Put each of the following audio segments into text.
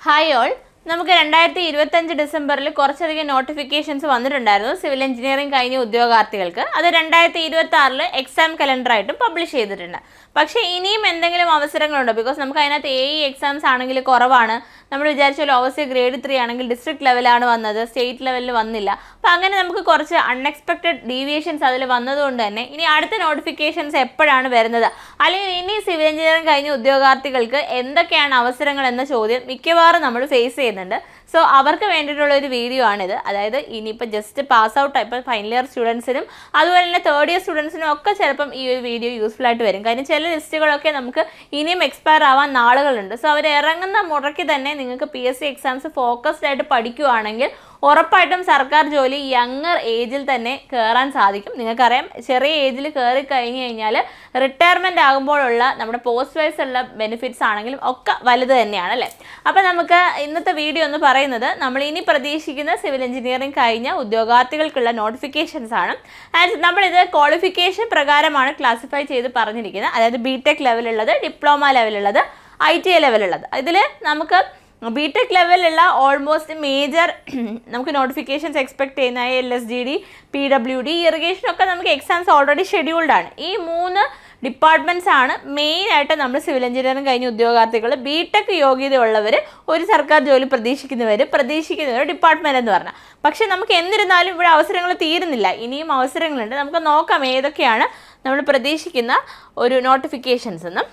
Hi all, നമുക്ക് 2025 ഡിസംബറിൽ കുറച്ചധികം നോട്ടിഫിക്കേഷൻസ് വന്നിട്ടുണ്ടായിരുന്നു സിവിൽ എഞ്ചിനീയറിംഗ് കഴിഞ്ഞ ഉദ്യോഗാർത്ഥികൾക്ക്. അത് 2026 എക്സാം കലണ്ടറായിട്ടും പബ്ലിഷ് ചെയ്തിട്ടുണ്ട്. പക്ഷേ ഇനിയും എന്തെങ്കിലും അവസരങ്ങളുണ്ടോ? ബിക്കോസ് നമുക്ക് അതിനകത്ത് എക്സാംസ് ആണെങ്കിൽ കുറവാണ്. നമ്മൾ വിചാരിച്ചാൽ ഓവർസീസ് ഗ്രേഡ് 3 ആണെങ്കിൽ ഡിസ്ട്രിക്ട് ലെവലാണ് വന്നത്, സ്റ്റേറ്റ് ലെവലിൽ വന്നില്ല. അപ്പോൾ അങ്ങനെ നമുക്ക് കുറച്ച് അൺഎക്സ്പെക്റ്റഡ് ഡീവിയേഷൻസ് അതിൽ വന്നതുകൊണ്ട് തന്നെ ഇനി അടുത്ത നോട്ടിഫിക്കേഷൻസ് എപ്പോഴാണ് വരുന്നത്, അല്ലെങ്കിൽ ഇനി സിവിൽ എഞ്ചിനീയറിംഗ് കഴിഞ്ഞ ഉദ്യോഗാർത്ഥികൾക്ക് എന്തൊക്കെയാണ് അവസരങ്ങൾ എന്ന ചോദ്യം മിക്കവാറും നമ്മൾ ഫേസ് ചെയ്യുന്നുണ്ട്. സോ അവർക്ക് വേണ്ടിയിട്ടുള്ള ഒരു വീഡിയോ ആണിത്. അതായത് ഇനിയിപ്പോൾ ജസ്റ്റ് പാസ് ഔട്ട് ഇപ്പോൾ ഫൈനൽ ഇയർ സ്റ്റുഡൻസിനും അതുപോലെ തന്നെ തേർഡ് ഇയർ സ്റ്റുഡൻസിനും ഒക്കെ ചിലപ്പം ഈ ഒരു വീഡിയോ യൂസ്ഫുൾ ആയിട്ട് വരും. കാര്യം ചില ലിസ്റ്റുകളൊക്കെ നമുക്ക് ഇനിയും എക്സ്പയർ ആവാൻ നാളുകളുണ്ട്. സോ അവർ ഇറങ്ങുന്ന മുറയ്ക്ക് തന്നെ നിങ്ങൾക്ക് PSC എക്സാംസ് ഫോക്കസ്ഡ് ആയിട്ട് പഠിക്കുകയാണെങ്കിൽ ഉറപ്പായിട്ടും സർക്കാർ ജോലി യങ്ങർ ഏജിൽ തന്നെ കയറാൻ സാധിക്കും. നിങ്ങൾക്കറിയാം, ചെറിയ ഏജിൽ കയറി കഴിഞ്ഞ് കഴിഞ്ഞാൽ റിട്ടയർമെൻറ്റ് ആകുമ്പോഴുള്ള നമ്മുടെ പോസ്റ്റ് വൈസ് ഉള്ള ബെനിഫിറ്റ്സ് ആണെങ്കിലും ഒക്കെ വലുത് തന്നെയാണ് അല്ലേ. അപ്പോൾ നമുക്ക് ഇന്നത്തെ വീഡിയോ എന്ന് പറയുന്നത് നമ്മൾ ഇനി പ്രതീക്ഷിക്കുന്ന സിവിൽ എഞ്ചിനീയറിംഗ് കഴിഞ്ഞ ഉദ്യോഗാർത്ഥികൾക്കുള്ള നോട്ടിഫിക്കേഷൻസ് ആണ്. ആൻഡ് നമ്മളിത് ക്വാളിഫിക്കേഷൻ പ്രകാരമാണ് ക്ലാസിഫൈ ചെയ്ത് പറഞ്ഞിരിക്കുന്നത്. അതായത് BTech ലെവലുള്ളത്, ഡിപ്ലോമ ലെവലുള്ളത്, ITI ലെവലുള്ളത്. ഇതിൽ നമുക്ക് BTech ലെവലിലുള്ള ഓൾമോസ്റ്റ് മേജർ നമുക്ക് നോട്ടിഫിക്കേഷൻസ് എക്സ്പെക്ട് ചെയ്യുന്ന LSGD, PWD, ഇറിഗേഷൻ ഒക്കെ നമുക്ക് എക്സാംസ് ഓൾറെഡി ഷെഡ്യൂൾഡ് ആണ്. ഈ 3 ഡിപ്പാർട്ട്മെൻറ്റ്സ് ആണ് മെയിനായിട്ട് നമ്മൾ സിവിൽ എഞ്ചിനീയറിംഗ് കഴിഞ്ഞ ഉദ്യോഗാർത്ഥികൾ, BTech യോഗ്യതയുള്ളവർ, ഒരു സർക്കാർ ജോലി പ്രതീക്ഷിക്കുന്നവർ ഡിപ്പാർട്ട്മെൻറ്റ് എന്ന് പറഞ്ഞാൽ. പക്ഷേ നമുക്ക് എന്നിരുന്നാലും ഇവിടെ അവസരങ്ങൾ തീരുന്നില്ല, ഇനിയും അവസരങ്ങളുണ്ട്. നമുക്ക് നോക്കാം ഏതൊക്കെയാണ് നമ്മൾ പ്രതീക്ഷിക്കുന്ന ഒരു നോട്ടിഫിക്കേഷൻസ് എന്ന്.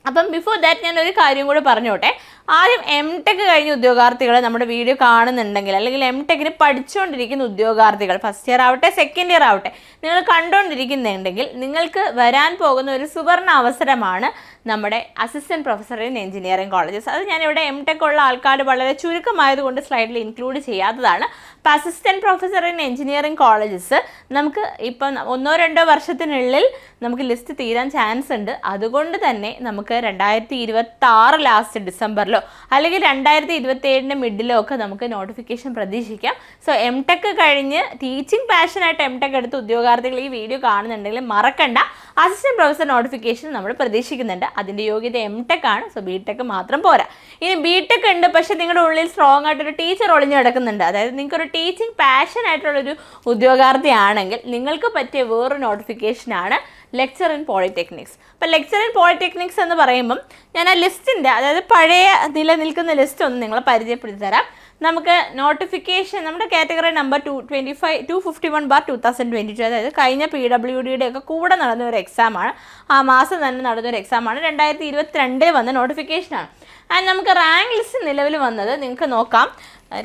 അപ്പം ബിഫോർ ദാറ്റ് ഞാൻ ഒരു കാര്യം കൂടെ പറഞ്ഞോട്ടെ. ആദ്യം MTech കഴിഞ്ഞ ഉദ്യോഗാർത്ഥികൾ നമ്മുടെ വീഡിയോ കാണുന്നുണ്ടെങ്കിൽ, അല്ലെങ്കിൽ MTechന് പഠിച്ചുകൊണ്ടിരിക്കുന്ന ഉദ്യോഗാർത്ഥികൾ, ഫസ്റ്റ് ഇയർ ആവട്ടെ സെക്കൻഡ് ഇയർ ആവട്ടെ, നിങ്ങൾ കണ്ടുകൊണ്ടിരിക്കുന്നുണ്ടെങ്കിൽ നിങ്ങൾക്ക് വരാൻ പോകുന്ന ഒരു സുവർണ അവസരമാണ് നമ്മുടെ assistant professor in engineering colleges. അത് ഞാനിവിടെ MTech ഉള്ള ആൾക്കാർ വളരെ ചുരുക്കമായതുകൊണ്ട് സ്ലൈഡിൽ ഇൻക്ലൂഡ് ചെയ്യാത്തതാണ്. അപ്പോൾ assistant professor in engineering colleges നമുക്ക് ഇപ്പം 1-2 വർഷത്തിനുള്ളിൽ നമുക്ക് ലിസ്റ്റ് തീരാൻ ചാൻസ് ഉണ്ട്. അതുകൊണ്ട് തന്നെ നമുക്ക് 2026 ലാസ്റ്റ് ഡിസംബറിലോ അല്ലെങ്കിൽ 2027 മിഡിലോ ഒക്കെ നമുക്ക് നോട്ടിഫിക്കേഷൻ പ്രതീക്ഷിക്കാം. സോ MTech കഴിഞ്ഞ് ടീച്ചിങ് പാഷനായിട്ട് MTech എടുത്ത ഉദ്യോഗാർത്ഥികൾ ഈ വീഡിയോ കാണുന്നുണ്ടെങ്കിൽ മറക്കണ്ട, അസിസ്റ്റൻറ്റ് പ്രൊഫസർ നോട്ടിഫിക്കേഷൻ നമ്മൾ പ്രതീക്ഷിക്കുന്നുണ്ട്. അതിൻ്റെ യോഗ്യത MTech ആണ്. സോ BTech മാത്രം പോരാ. ഇനി BTech ഉണ്ട്, പക്ഷേ നിങ്ങളുടെ ഉള്ളിൽ സ്ട്രോങ് ആയിട്ടൊരു ടീച്ചർ ഒളിഞ്ഞു കിടക്കുന്നുണ്ട്. അതായത് നിങ്ങൾക്കൊരു ടീച്ചിങ് പാഷനായിട്ടുള്ളൊരു ഉദ്യോഗാർത്ഥിയാണെങ്കിൽ നിങ്ങൾക്ക് പറ്റിയ വേറൊരു നോട്ടിഫിക്കേഷനാണ് ലെക്ചർ ഇൻ പോളിടെക്നിക്സ്. അപ്പോൾ ലെക്ചർ ഇൻ പോളിടെക്നിക്സ് എന്ന് പറയുമ്പം ഞാൻ ആ ലിസ്റ്റിൻ്റെ, അതായത് പഴയ നിലനിൽക്കുന്ന ലിസ്റ്റ് ഒന്ന് നിങ്ങളെ പരിചയപ്പെടുത്തി തരാം. നമുക്ക് നോട്ടിഫിക്കേഷൻ നമ്മുടെ കാറ്റഗറി നമ്പർ 251/2022, അതായത് കഴിഞ്ഞ PWDയുടെ ഒക്കെ കൂടെ നടന്ന ഒരു എക്സാമാണ്. ആ മാസം തന്നെ നടന്നൊരു എക്സാമാണ്. 2022 വന്ന നോട്ടിഫിക്കേഷനാണ്. ആൻഡ് നമുക്ക് റാങ്ക് ലിസ്റ്റ് നിലവിൽ വന്നത് നിങ്ങൾക്ക് നോക്കാം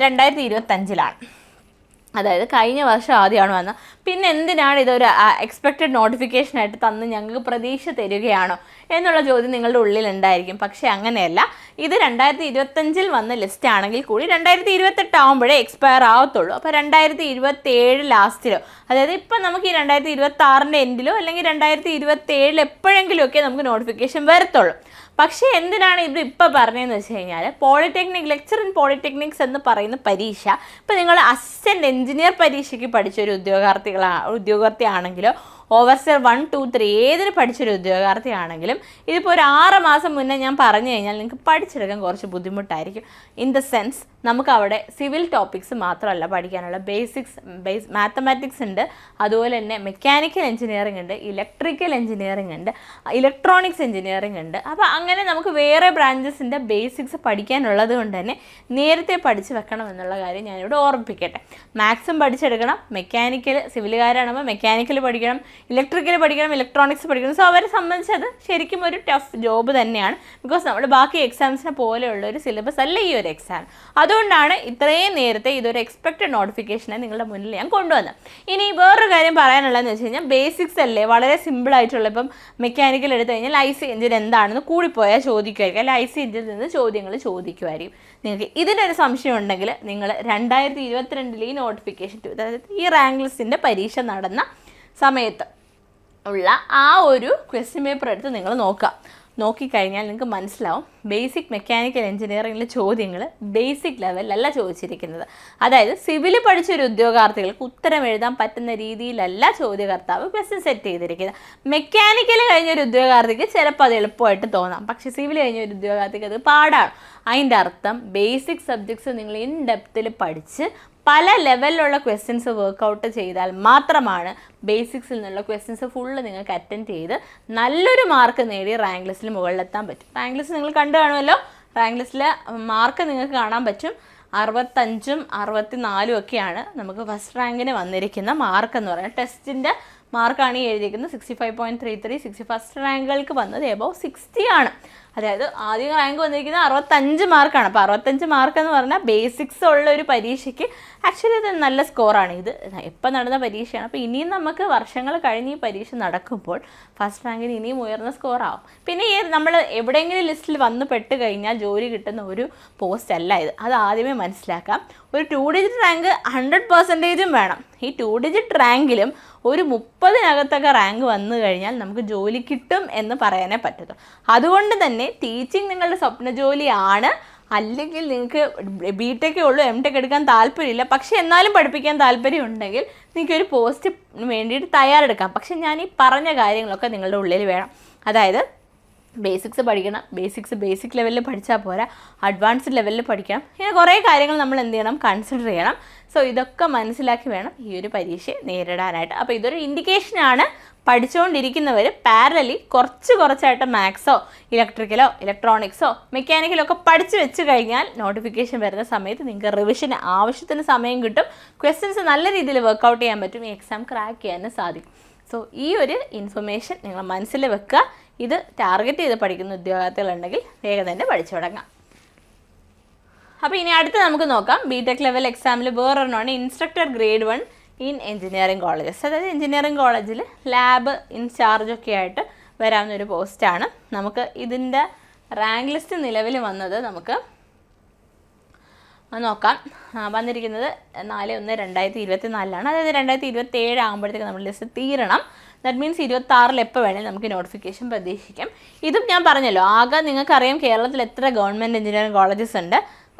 2025-ലാണ്. അതായത് കഴിഞ്ഞ വർഷം ആദ്യമാണ് വന്നത്. പിന്നെ എന്തിനാണ് ഇതൊരു എക്സ്പെക്റ്റഡ് നോട്ടിഫിക്കേഷനായിട്ട് തന്ന് ഞങ്ങൾക്ക് പ്രതീക്ഷ തരികയാണോ എന്നുള്ള ചോദ്യം നിങ്ങളുടെ ഉള്ളിൽ ഉണ്ടായിരിക്കും. പക്ഷേ അങ്ങനെയല്ല. ഇത് 2025 വന്ന ലിസ്റ്റ് ആണെങ്കിൽ കൂടി 2028 ആകുമ്പോഴേ എക്സ്പയർ ആവത്തുള്ളൂ. അപ്പോൾ 2027 ലാസ്റ്റിലോ, അതായത് ഇപ്പം നമുക്ക് ഈ 2026 എൻഡിലോ അല്ലെങ്കിൽ 2027 എപ്പോഴെങ്കിലുമൊക്കെ നമുക്ക് നോട്ടിഫിക്കേഷൻ വരത്തുള്ളൂ. പക്ഷേ എന്തിനാണ് ഇത് ഇപ്പോൾ പറഞ്ഞതെന്ന് വെച്ച് കഴിഞ്ഞാൽ, പോളിടെക്നിക് ലെക്ചർ ഇൻ പോളിടെക്നിക്സ് എന്ന് പറയുന്ന പരീക്ഷ ഇപ്പോൾ നിങ്ങൾ അസിസ്റ്റൻറ്റ് എഞ്ചിനീയർ പരീക്ഷയ്ക്ക് പഠിച്ചൊരു ഉദ്യോഗാർത്ഥിയാണെങ്കിലോ, ഓവർസിയർ 1, 2, 3 ഏതിന് പഠിച്ചൊരു ഉദ്യോഗാർത്ഥിയാണെങ്കിലും ഇതിപ്പോൾ ഒരു 6 മാസം മുന്നേ ഞാൻ പറഞ്ഞു കഴിഞ്ഞാൽ നിങ്ങൾക്ക് പഠിച്ചെടുക്കാൻ കുറച്ച് ബുദ്ധിമുട്ടായിരിക്കും. ഇൻ ദ സെൻസ് നമുക്ക് അവിടെ സിവിൽ ടോപ്പിക്സ് മാത്രമല്ല പഠിക്കാനുള്ള, മാത്തമാറ്റിക്സ് ഉണ്ട്, അതുപോലെ തന്നെ മെക്കാനിക്കൽ എഞ്ചിനീയറിംഗ് ഉണ്ട്, ഇലക്ട്രിക്കൽ എഞ്ചിനീയറിംഗ് ഉണ്ട്, ഇലക്ട്രോണിക്സ് എഞ്ചിനീയറിംഗ് ഉണ്ട്. അപ്പോൾ അങ്ങനെ നമുക്ക് വേറെ ബ്രാഞ്ചസിൻ്റെ ബേസിക്സ് പഠിക്കാനുള്ളത് കൊണ്ട് തന്നെ നേരത്തെ പഠിച്ച് വെക്കണം എന്നുള്ള കാര്യം ഞാനിവിടെ ഓർമ്മിപ്പിക്കട്ടെ. മാത്സും പഠിച്ചെടുക്കണം, മെക്കാനിക്കൽ സിവിലുകാരാണെങ്കിൽ മെക്കാനിക്കൽ പഠിക്കണം, ഇലക്ട്രിക്കൽ പഠിക്കണം, ഇലക്ട്രോണിക്സ് പഠിക്കണം. സോ അവരെ സംബന്ധിച്ചത് ശരിക്കും ഒരു ടഫ് ജോബ് തന്നെയാണ്. ബിക്കോസ് നമ്മുടെ ബാക്കി എക്സാംസിനെ പോലെയുള്ള ഒരു സിലബസ് അല്ല ഈ ഒരു എക്സാം. അതുകൊണ്ടാണ് ഇത്രയും നേരത്തെ ഇതൊരു എക്സ്പെക്റ്റഡ് നോട്ടിഫിക്കേഷനെ നിങ്ങളുടെ മുന്നിൽ ഞാൻ കൊണ്ടുവന്നത്. ഇനി വേറൊരു കാര്യം പറയാനുള്ളതെന്ന് വെച്ച് കഴിഞ്ഞാൽ, ബേസിക്സ് അല്ലേ വളരെ സിമ്പിളായിട്ടുള്ള. ഇപ്പം മെക്കാനിക്കൽ എടുത്തു കഴിഞ്ഞാൽ IC എഞ്ചിൻ എന്താണെന്ന് കൂടിപ്പോയാൽ ചോദിക്കുമായിരിക്കും, അല്ലെങ്കിൽ IC എഞ്ചിനിൽ നിന്ന് ചോദ്യങ്ങൾ ചോദിക്കുമായിരിക്കും. നിങ്ങൾക്ക് ഇതിനൊരു സംശയം ഉണ്ടെങ്കിൽ നിങ്ങൾ 2022 ഈ നോട്ടിഫിക്കേഷൻ, അതായത് ഈ റാങ്ക് ലിസ്റ്റിൻ്റെ പരീക്ഷ നടന്ന സമയത്ത് ഉള്ള ആ ഒരു ക്വസ്റ്റ്യൻ പേപ്പർ എടുത്ത് നിങ്ങൾ നോക്കിക്കഴിഞ്ഞാൽ നിങ്ങൾക്ക് മനസ്സിലാവും ബേസിക് മെക്കാനിക്കൽ എഞ്ചിനീയറിംഗിലെ ചോദ്യങ്ങൾ ബേസിക് ലെവലിലല്ല ചോദിച്ചിരിക്കുന്നത്. അതായത് സിവിൽ പഠിച്ചൊരു ഉദ്യോഗാർത്ഥികൾക്ക് ഉത്തരം എഴുതാൻ പറ്റുന്ന രീതിയിലല്ല ചോദ്യകർത്താവ് ക്വസ്റ്റ്യൻ സെറ്റ് ചെയ്തിരിക്കുന്നത്. മെക്കാനിക്കൽ കഴിഞ്ഞൊരു ഉദ്യോഗാർത്ഥിക്ക് ചിലപ്പോൾ അത് എളുപ്പമായിട്ട് തോന്നാം, പക്ഷേ സിവിൽ കഴിഞ്ഞൊരു ഉദ്യോഗാർത്ഥിക്ക് അത് പാടാണ്. അതിൻ്റെ അർത്ഥം ബേസിക് സബ്ജക്ട്സ് നിങ്ങൾ ഇൻ ഡെപ്തിൽ പഠിച്ച് പല ലെവലിലുള്ള ക്വസ്റ്റ്യൻസ് വർക്കൗട്ട് ചെയ്താൽ മാത്രമാണ് ബേസിക്സിൽ നിന്നുള്ള ക്വസ്റ്റ്യൻസ് ഫുള്ള് നിങ്ങൾക്ക് അറ്റൻഡ് ചെയ്ത് നല്ലൊരു മാർക്ക് നേടി റാങ്ക് ലിസ്റ്റിൽ മുകളിലെത്താൻ പറ്റും. റാങ്ക് ലിസ്റ്റ് നിങ്ങൾ കണ്ടു കാണുമല്ലോ. റാങ്ക് ലിസ്റ്റിലെ മാർക്ക് നിങ്ങൾക്ക് കാണാൻ പറ്റും. 65ഉം 64ഉം ഒക്കെയാണ് നമുക്ക് ഫസ്റ്റ് റാങ്കിന് വന്നിരിക്കുന്ന മാർക്ക് എന്ന് പറയുന്നത്. ടെസ്റ്റിൻ്റെ മാർക്കാണ് ഈ എഴുതിയിരിക്കുന്നത് 65.33. ഫസ്റ്റ് റാങ്കുകൾക്ക് വന്നത് എബോവ് 60 ആണ്. അതായത് ആദ്യം റാങ്ക് വന്നിരിക്കുന്നത് 65 മാർക്കാണ്. അപ്പോൾ 65 മാർക്ക് എന്ന് പറഞ്ഞാൽ ബേസിക്സ് ഉള്ള ഒരു പരീക്ഷയ്ക്ക് ആക്ച്വലി ഇത് നല്ല സ്കോറാണ്. ഇത് എപ്പോൾ നടന്ന പരീക്ഷയാണ്. അപ്പോൾ ഇനിയും നമുക്ക് വർഷങ്ങൾ കഴിഞ്ഞ് ഈ പരീക്ഷ നടക്കുമ്പോൾ ഫസ്റ്റ് റാങ്കിന് ഇനിയും ഉയർന്ന സ്കോറാവും. പിന്നെ ഈ നമ്മൾ എവിടെയെങ്കിലും ലിസ്റ്റിൽ വന്ന് പെട്ട് കഴിഞ്ഞാൽ ജോലി കിട്ടുന്ന ഒരു പോസ്റ്റ് അല്ല ഇത്. അത് ആദ്യമേ മനസ്സിലാക്കാം. ഒരു 2 ഡിജിറ്റ് റാങ്ക് 100% വേണം. ഈ 2 ഡിജിറ്റ് റാങ്കിലും ഒരു 30-നകത്തൊക്കെ റാങ്ക് വന്നു കഴിഞ്ഞാൽ നമുക്ക് ജോലി കിട്ടും എന്ന് പറയാനേ പറ്റത്തുള്ളൂ. അതുകൊണ്ട് തന്നെ ടീച്ചിങ് നിങ്ങളുടെ സ്വപ്ന ജോലിയാണ്. അല്ലെങ്കിൽ നിങ്ങൾക്ക് ബി.ടെക്കേ ഉള്ളൂ, എം.ടെക് എടുക്കാൻ താല്പര്യമില്ല, പക്ഷേ എന്നാലും പഠിപ്പിക്കാൻ താല്പര്യം ഉണ്ടെങ്കിൽ നിങ്ങൾക്കൊരു പോസ്റ്റിന് വേണ്ടിയിട്ട് തയ്യാറെടുക്കാം. പക്ഷേ ഞാൻ ഈ പറഞ്ഞ കാര്യങ്ങളൊക്കെ നിങ്ങളുടെ ഉള്ളിൽ വേണം. അതായത് ബേസിക്സ് പഠിക്കണം. ബേസിക് ലെവലിൽ പഠിച്ചാൽ പോരാ, അഡ്വാൻസ്ഡ് ലെവലിൽ പഠിക്കണം. ഇങ്ങനെ കുറേ കാര്യങ്ങൾ നമ്മൾ എന്ത് ചെയ്യണം, കൺസിഡർ ചെയ്യണം. സോ ഇതൊക്കെ മനസ്സിലാക്കി വേണം ഈ ഒരു പരീക്ഷയെ നേരിടാനായിട്ട്. അപ്പോൾ ഇതൊരു ഇൻഡിക്കേഷനാണ്. പഠിച്ചുകൊണ്ടിരിക്കുന്നവർ പാരലലി കുറച്ചായിട്ട് മാത്സോ ഇലക്ട്രിക്കലോ ഇലക്ട്രോണിക്സോ മെക്കാനിക്കലോ ഒക്കെ പഠിച്ചു വെച്ച് കഴിഞ്ഞാൽ നോട്ടിഫിക്കേഷൻ വരുന്ന സമയത്ത് നിങ്ങൾക്ക് റിവിഷന് ആവശ്യത്തിന് സമയം കിട്ടും. ക്വസ്റ്റ്യൻസ് നല്ല രീതിയിൽ വർക്കൗട്ട് ചെയ്യാൻ പറ്റും. ഈ എക്സാം ക്രാക്ക് ചെയ്യാനും സാധിക്കും. സോ ഈ ഒരു ഇൻഫർമേഷൻ നിങ്ങൾ മനസ്സിൽ വെക്കുക. ഇത് ടാർഗറ്റ് ചെയ്ത് പഠിക്കുന്ന ഉദ്യോഗാർത്ഥികളുണ്ടെങ്കിൽ വേഗം തന്നെ പഠിച്ചു തുടങ്ങാം. അപ്പോൾ ഇനി അടുത്ത് നമുക്ക് നോക്കാം. ബി.ടെക് ലെവൽ എക്സാമിൽ വേറൊരെണ്ണമാണ് instructor grade 1 in engineering colleges. അതായത് എഞ്ചിനീയറിംഗ് കോളേജിൽ ലാബ് ഇൻചാർജൊക്കെ ആയിട്ട് വരാവുന്നൊരു പോസ്റ്റാണ്. നമുക്ക് ഇതിൻ്റെ റാങ്ക് ലിസ്റ്റ് നിലവിൽ വന്നത് നമുക്ക് നോക്കാം. വന്നിരിക്കുന്നത് 4/1/2024 അതായത് 2027 ആകുമ്പോഴത്തേക്ക് നമ്മൾ ലിസ്റ്റ് തീരണം. ദാറ്റ് മീൻസ് 26 എപ്പോൾ വേണമെങ്കിൽ നമുക്ക് നോട്ടിഫിക്കേഷൻ പ്രതീക്ഷിക്കാം. ഇതും ഞാൻ പറഞ്ഞല്ലോ, ആകെ നിങ്ങൾക്കറിയാം കേരളത്തിൽ എത്ര ഗവൺമെൻറ് എഞ്ചിനീയറിംഗ് കോളേജസ് ഉണ്ട്.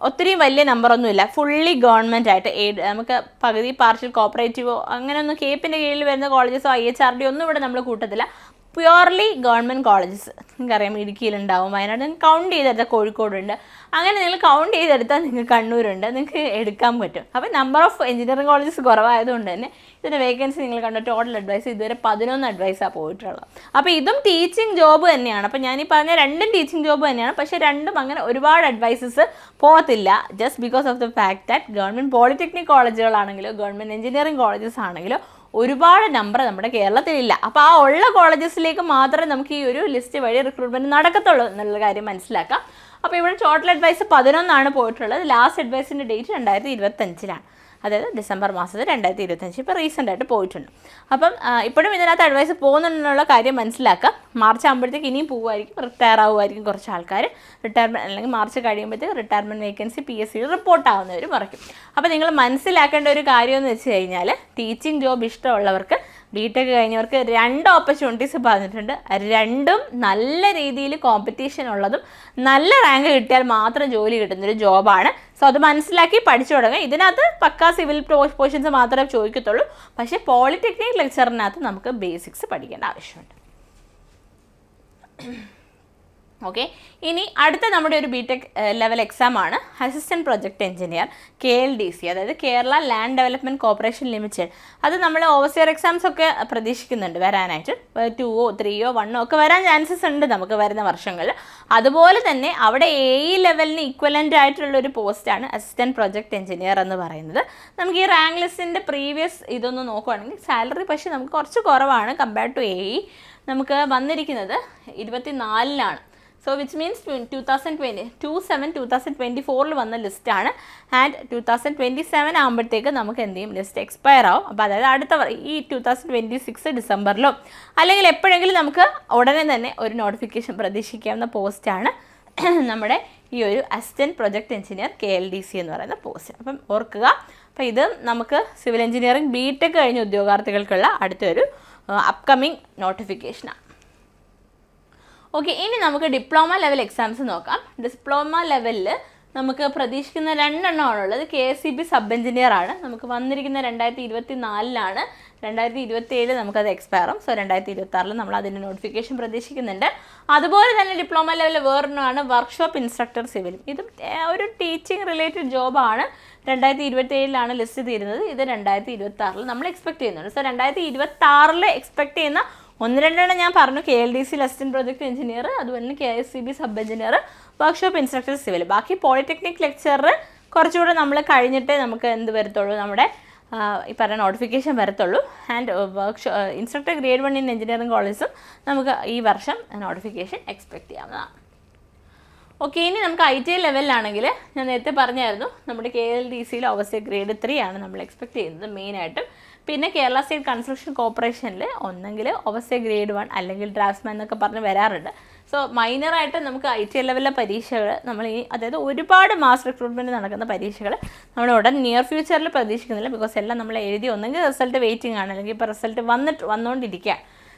ഒത്തിരി വലിയ നമ്പറൊന്നുമില്ല. ഫുള്ളി ഗവൺമെൻറ് ആയിട്ട് നമുക്ക് പകുതി പാർഷ്യൽ കോപ്പറേറ്റീവോ അങ്ങനെയൊന്നും കേപ്പിൻ്റെ കീഴിൽ വരുന്ന കോളേജസോ IHRD ഒന്നും ഇവിടെ നമ്മൾ കൂട്ടത്തില്ല. പ്യുവർലി ഗവൺമെൻറ് കോളേജസ് നിങ്ങൾക്കറിയാം. ഇടുക്കിയിലുണ്ടാവും, വയനാട് നിങ്ങൾക്ക് കൗണ്ട് ചെയ്തെടുത്താൽ കോഴിക്കോടുണ്ട്. അങ്ങനെ നിങ്ങൾ കൗണ്ട് ചെയ്തെടുത്താൽ നിങ്ങൾക്ക് കണ്ണൂരുണ്ട്, നിങ്ങൾക്ക് എടുക്കാൻ പറ്റും. അപ്പോൾ നമ്പർ ഓഫ് എഞ്ചിനീയറിംഗ് കോളേജസ് കുറവായതുകൊണ്ട് തന്നെ ഇതിൻ്റെ വേക്കൻസി നിങ്ങൾ കണ്ട ടോട്ടൽ അഡ്വൈസ് ഇതുവരെ 11 അഡ്വൈസാണ് പോയിട്ടുള്ളത്. അപ്പോൾ ഇതും ടീച്ചിങ് ജോബ് തന്നെയാണ്. അപ്പോൾ ഞാനീ പറഞ്ഞ രണ്ടും ടീച്ചിങ് ജോബ് തന്നെയാണ്. പക്ഷേ രണ്ടും അങ്ങനെ ഒരുപാട് അഡ്വൈസസ് പോകത്തില്ല. Just because of the fact that government polytechnic കോളേജുകളാണെങ്കിലോ ഗവൺമെൻറ് എഞ്ചിനീയറിംഗ് കോളേജസ് ആണെങ്കിലോ ഒരുപാട് നമ്പർ നമ്മുടെ കേരളത്തിലില്ല. അപ്പോൾ ആ ഉള്ള കോളേജസിലേക്ക് മാത്രമേ നമുക്ക് ഈ ഒരു ലിസ്റ്റ് വഴി റിക്രൂട്ട്മെൻറ്റ് നടക്കത്തുള്ളൂ എന്നുള്ള കാര്യം മനസ്സിലാക്കാം. അപ്പോൾ ഇവിടെ ടോട്ടൽ അഡ്വൈസ് 11 പോയിട്ടുള്ളത്. ലാസ്റ്റ് അഡ്വൈസിൻ്റെ ഡേറ്റ് 2025 അതായത് ഡിസംബർ മാസത്തിൽ 2025 ഇപ്പോൾ റീസെൻ്റ് ആയിട്ട് പോയിട്ടുണ്ട്. അപ്പം ഇപ്പോഴും ഇതിനകത്ത് അഡ്വൈസ് പോകുന്നുണ്ടെന്നുള്ള കാര്യം മനസ്സിലാക്കാം. മാർച്ച് ആകുമ്പോഴത്തേക്ക് ഇനിയും പോകുമായിരിക്കും, റിട്ടയർ ആകുമായിരിക്കും കുറച്ച് ആൾക്കാർ. റിട്ടയർമെൻറ്റ് അല്ലെങ്കിൽ മാർച്ച് കഴിയുമ്പോഴത്തേക്ക് റിട്ടയർമെൻറ്റ് വേക്കൻസി PSC റിപ്പോർട്ട് ആവുന്നവർ മറക്കും. അപ്പോൾ നിങ്ങൾ മനസ്സിലാക്കേണ്ട ഒരു കാര്യം എന്ന് വെച്ച് കഴിഞ്ഞാൽ ടീച്ചിങ് ജോബ് ഇഷ്ടമുള്ളവർക്ക് ബി.ടെക് കഴിഞ്ഞവർക്ക് 2 ഓപ്പർച്യൂണിറ്റീസ് പറഞ്ഞിട്ടുണ്ട്. രണ്ടും നല്ല രീതിയിൽ കോമ്പറ്റീഷൻ ഉള്ളതും നല്ല റാങ്ക് കിട്ടിയാൽ മാത്രം ജോലി കിട്ടുന്നൊരു ജോബാണ്. സോ അത് മനസ്സിലാക്കി പഠിച്ചു തുടങ്ങുക. ഇതിനകത്ത് പക്കാ സിവിൽ പോർഷൻസ് മാത്രമേ ചോദിക്കത്തുള്ളൂ. പക്ഷേ പോളിടെക്നിക് ലെക്ചറിനകത്ത് നമുക്ക് ബേസിക്സ് പഠിക്കേണ്ട ആവശ്യമുണ്ട്. ഓക്കെ, ഇനി അടുത്ത നമ്മുടെ ഒരു ബി.ടെക് ലെവൽ എക്സാമാണ് അസിസ്റ്റൻറ്റ് പ്രൊജക്ട് എഞ്ചിനീയർ KLDC, അതായത് Kerala land development corporation limited. അത് നമ്മൾ ഓവർസിയർ എക്സാംസ് ഒക്കെ പ്രതീക്ഷിക്കുന്നുണ്ട് വരാനായിട്ട്. 2ഓ 3ഓ 1ഓ ഒക്കെ വരാൻ ചാൻസസ് ഉണ്ട് നമുക്ക് വരുന്ന വർഷങ്ങളിൽ. അതുപോലെ തന്നെ അവിടെ AE ലെവലിന് ഈക്വലൻ്റ് ആയിട്ടുള്ളൊരു പോസ്റ്റാണ് അസിസ്റ്റൻറ്റ് പ്രൊജക്ട് എഞ്ചിനീയർ എന്ന് പറയുന്നത്. നമുക്ക് ഈ റാങ്ക് ലിസ്റ്റിൻ്റെ പ്രീവിയസ് ഇതൊന്ന് നോക്കുകയാണെങ്കിൽ സാലറി പക്ഷേ നമുക്ക് കുറച്ച് കുറവാണ് കമ്പയർഡ് ടു AE. നമുക്ക് വന്നിരിക്കുന്നത് 24 സോ വിച്ച് മീൻസ് 2024 വന്ന ലിസ്റ്റാണ്. ആൻഡ് 2027 ആകുമ്പോഴത്തേക്ക് നമുക്ക് എന്ത് ചെയ്യും, ലിസ്റ്റ് എക്സ്പയർ ആവും. അപ്പോൾ അതായത് അടുത്ത ഈ 2026 ഡിസംബറിലോ അല്ലെങ്കിൽ എപ്പോഴെങ്കിലും നമുക്ക് ഉടനെ തന്നെ ഒരു നോട്ടിഫിക്കേഷൻ പ്രതീക്ഷിക്കാവുന്ന പോസ്റ്റാണ് നമ്മുടെ ഈ ഒരു അസിസ്റ്റൻറ്റ് പ്രൊജക്ട് എഞ്ചിനീയർ KLDC എന്ന് പറയുന്ന പോസ്റ്റ്. അപ്പം ഓർക്കുക, അപ്പോൾ ഇത് നമുക്ക് സിവിൽ എഞ്ചിനീയറിംഗ് ബി.ടെക് കഴിഞ്ഞ ഉദ്യോഗാർത്ഥികൾക്കുള്ള അടുത്തൊരു അപ്കമിങ് നോട്ടിഫിക്കേഷനാണ്. ഓക്കെ, ഇനി നമുക്ക് ഡിപ്ലോമ ലെവൽ എക്സാംസ് നോക്കാം. ഡിപ്ലോമ ലെവലിൽ നമുക്ക് പ്രതീക്ഷിക്കുന്ന 2 എണ്ണമാണുള്ളത്. KSEB സബ് എഞ്ചിനീയർ ആണ്. നമുക്ക് വന്നിരിക്കുന്ന 2024 2027 നമുക്കത് എക്സ്പയറും. സോ 2026 നമ്മൾ അതിൻ്റെ നോട്ടിഫിക്കേഷൻ പ്രതീക്ഷിക്കുന്നുണ്ട്. അതുപോലെ തന്നെ ഡിപ്ലോമ ലെവലിൽ വേറൊരെണ്ണമാണ് വർക്ക്ഷോപ്പ് ഇൻസ്ട്രക്ടർ സിവിലും. ഇതും ഒരു ടീച്ചിങ് റിലേറ്റഡ് ജോബാണ്. 2027 ലിസ്റ്റ് തീരുന്നത്. ഇത് 2026 നമ്മൾ എക്സ്പെക്ട് ചെയ്യുന്നുണ്ട്. സോ 2026 എക്സ്പെക്ട് ചെയ്യുന്ന 1-2 എണ്ണം ഞാൻ പറഞ്ഞു. KLDC അസിസ്റ്റന്റ് പ്രൊജക്ട് എഞ്ചിനീയർ, അതുപോലെ KSEB sub engineer, workshop instructor civil. ബാക്കി പോളിടെക്നിക് ലെക്ചറർ കുറച്ചുകൂടെ നമ്മൾ കഴിഞ്ഞിട്ടേ നമുക്ക് എന്ത് വരത്തുള്ളൂ, നമ്മുടെ ഈ പറഞ്ഞ നോട്ടിഫിക്കേഷൻ വരത്തുള്ളൂ. And instructor grade 1 in engineering കോളേജും നമുക്ക് ഈ വർഷം നോട്ടിഫിക്കേഷൻ എക്സ്പെക്ട് ചെയ്യാവുന്നതാണ്. ഓക്കെ, ഇനി നമുക്ക് ITI ലെവലിലാണെങ്കിൽ ഞാൻ നേരത്തെ പറഞ്ഞായിരുന്നു, നമ്മുടെ KLDCയിൽ ഓവർസിയർ ഗ്രേഡ് 3 ആണ് നമ്മൾ എക്സ്പെക്ട് ചെയ്യുന്നത് മെയിനായിട്ടും. പിന്നെ കേരള സ്റ്റേറ്റ് കൺസ്ട്രക്ഷൻ കോർപ്പറേഷനിൽ ഒന്നെങ്കിൽ ഓവർസിയർ ഗ്രേഡ് 1 അല്ലെങ്കിൽ ഡ്രാഫ്റ്റ്സ്മാൻ എന്നൊക്കെ പറഞ്ഞ് വരാറുണ്ട്. സോ മൈനറായിട്ട് നമുക്ക് ITI ലെവലിലെ പരീക്ഷകൾ നമ്മൾ അതായത് ഒരുപാട് മാസ് റിക്രൂട്ട്മെൻറ്റ് നടക്കുന്ന പരീക്ഷകൾ നമ്മൾ ഉടൻ നിയർ ഫ്യൂച്ചറിൽ പ്രതീക്ഷിക്കുന്നില്ല. ബിക്കോസ് എല്ലാം നമ്മൾ എഴുതി ഒന്നെങ്കിൽ റിസൾട്ട് വെയിറ്റിംഗ് ആണ്, അല്ലെങ്കിൽ ഇപ്പോൾ റിസൾട്ട് വന്നുകൊണ്ടിരിക്കുക.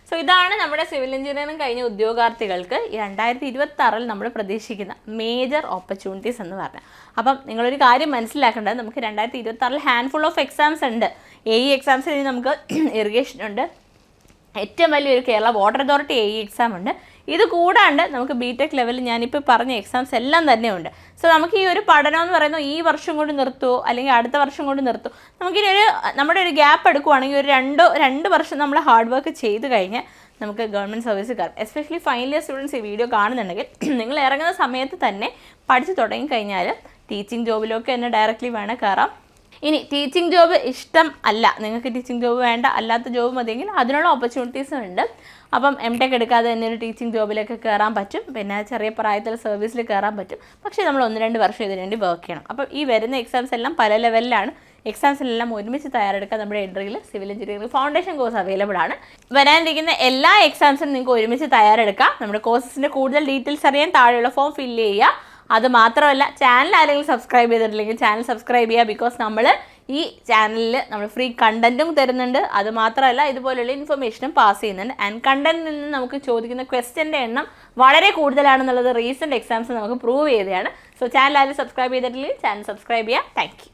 സോ ഇതാണ് നമ്മുടെ സിവിൽ എഞ്ചിനീയറിംഗ് കഴിഞ്ഞ ഉദ്യോഗാർത്ഥികൾക്ക് ഈ 2026 നമ്മൾ പ്രതീക്ഷിക്കുന്ന മേജർ ഓപ്പർച്യൂണിറ്റീസ് എന്ന് പറഞ്ഞാൽ. അപ്പം നിങ്ങളൊരു കാര്യം മനസ്സിലാക്കേണ്ടത്, നമുക്ക് 2026 ഹാൻഡ്ഫുൾ ഓഫ് എക്സാംസ് ഉണ്ട്. AE എക്സാംസിൽ ഇനി നമുക്ക് ഇറിഗേഷൻ ഉണ്ട്, ഏറ്റവും വലിയൊരു Kerala water authority AE exam ഉണ്ട്. ഇത് കൂടാണ്ട് നമുക്ക് BTech ലെവലിൽ ഞാനിപ്പോൾ പറഞ്ഞ എക്സാംസ് എല്ലാം തന്നെ ഉണ്ട്. സോ നമുക്ക് ഈ ഒരു പഠനം എന്ന് പറയുന്നത് ഈ വർഷം കൊണ്ട് നിർത്തുമോ അല്ലെങ്കിൽ അടുത്ത വർഷം കൊണ്ട് നിർത്തുമോ, നമുക്കിനി നമ്മുടെ ഒരു ഗ്യാപ്പ് എടുക്കുവാണെങ്കിൽ ഒരു 2 വർഷം നമ്മൾ ഹാർഡ് വർക്ക് ചെയ്ത് കഴിഞ്ഞാൽ നമുക്ക് ഗവൺമെൻറ് സർവീസ് കയറും. എസ്പെഷ്യലി ഫൈനൽ ഇയർ സ്റ്റുഡൻസ് ഈ വീഡിയോ കാണുന്നുണ്ടെങ്കിൽ നിങ്ങൾ ഇറങ്ങുന്ന സമയത്ത് തന്നെ പഠിച്ച് തുടങ്ങിക്കഴിഞ്ഞാൽ ടീച്ചിങ് ജോബിലൊക്കെ തന്നെ ഡയറക്റ്റ്ലി വേണേൽ കയറാം. ഇനി ടീച്ചിങ് ജോബ് ഇഷ്ടം അല്ല, നിങ്ങൾക്ക് ടീച്ചിങ് ജോബ് വേണ്ട, അല്ലാത്ത ജോബ് മതിയെങ്കിൽ അതിനുള്ള ഓപ്പർച്യൂണിറ്റീസും ഉണ്ട്. അപ്പം MTech എടുക്കാതെ തന്നെ ഒരു ടീച്ചിങ് ജോബിലേക്ക് കയറാൻ പറ്റും. പിന്നെ ചെറിയ പ്രായത്തിൽ സർവീസിൽ കയറാൻ പറ്റും. പക്ഷേ നമ്മൾ 1-2 വർഷം ഇതിനു വേണ്ടി വർക്ക് ചെയ്യണം. അപ്പം ഈ വരുന്ന എക്സാംസ് എല്ലാം പല ലെവലിലാണ്. എക്സാംസിലെല്ലാം ഒരുമിച്ച് തയ്യാറെടുക്കാൻ നമ്മുടെ എൻട്രിയിൽ civil engineering foundation course available ആണ്. വരാനിരിക്കുന്ന എല്ലാ എക്സാംസിനും നിങ്ങൾക്ക് ഒരുമിച്ച് തയ്യാറെടുക്കാം. നമ്മുടെ കോഴ്സസിൻ്റെ കൂടുതൽ ഡീറ്റെയിൽസ് അറിയാൻ താഴെയുള്ള ഫോം ഫില്ല് ചെയ്യുക. അത് മാത്രമല്ല, ചാനൽ ആരെങ്കിലും സബ്സ്ക്രൈബ് ചെയ്തിട്ടില്ലെങ്കിൽ ചാനൽ സബ്സ്ക്രൈബ് ചെയ്യുക. ബിക്കോസ് നമ്മൾ ഈ ചാനലിൽ നമ്മൾ ഫ്രീ കണ്ടൻറ്റും തരുന്നുണ്ട്. അത് മാത്രമല്ല, ഇതുപോലുള്ള ഇൻഫർമേഷനും പാസ് ചെയ്യുന്നുണ്ട്. ആൻഡ് കണ്ടൻറ്റിൽ നിന്ന് നമുക്ക് ചോദിക്കുന്ന ക്വസ്റ്റ്യൻ്റെ എണ്ണം വളരെ കൂടുതലാണെന്നുള്ളത് റീസെൻറ്റ് എക്സാംസ് നമുക്ക് പ്രൂവ് ചെയ്തതാണ്. സോ ചാനൽ ആരെങ്കിലും സബ്സ്ക്രൈബ് ചെയ്തിട്ടില്ലെങ്കിൽ ചാനൽ സബ്സ്ക്രൈബ് ചെയ്യുക. Thank you.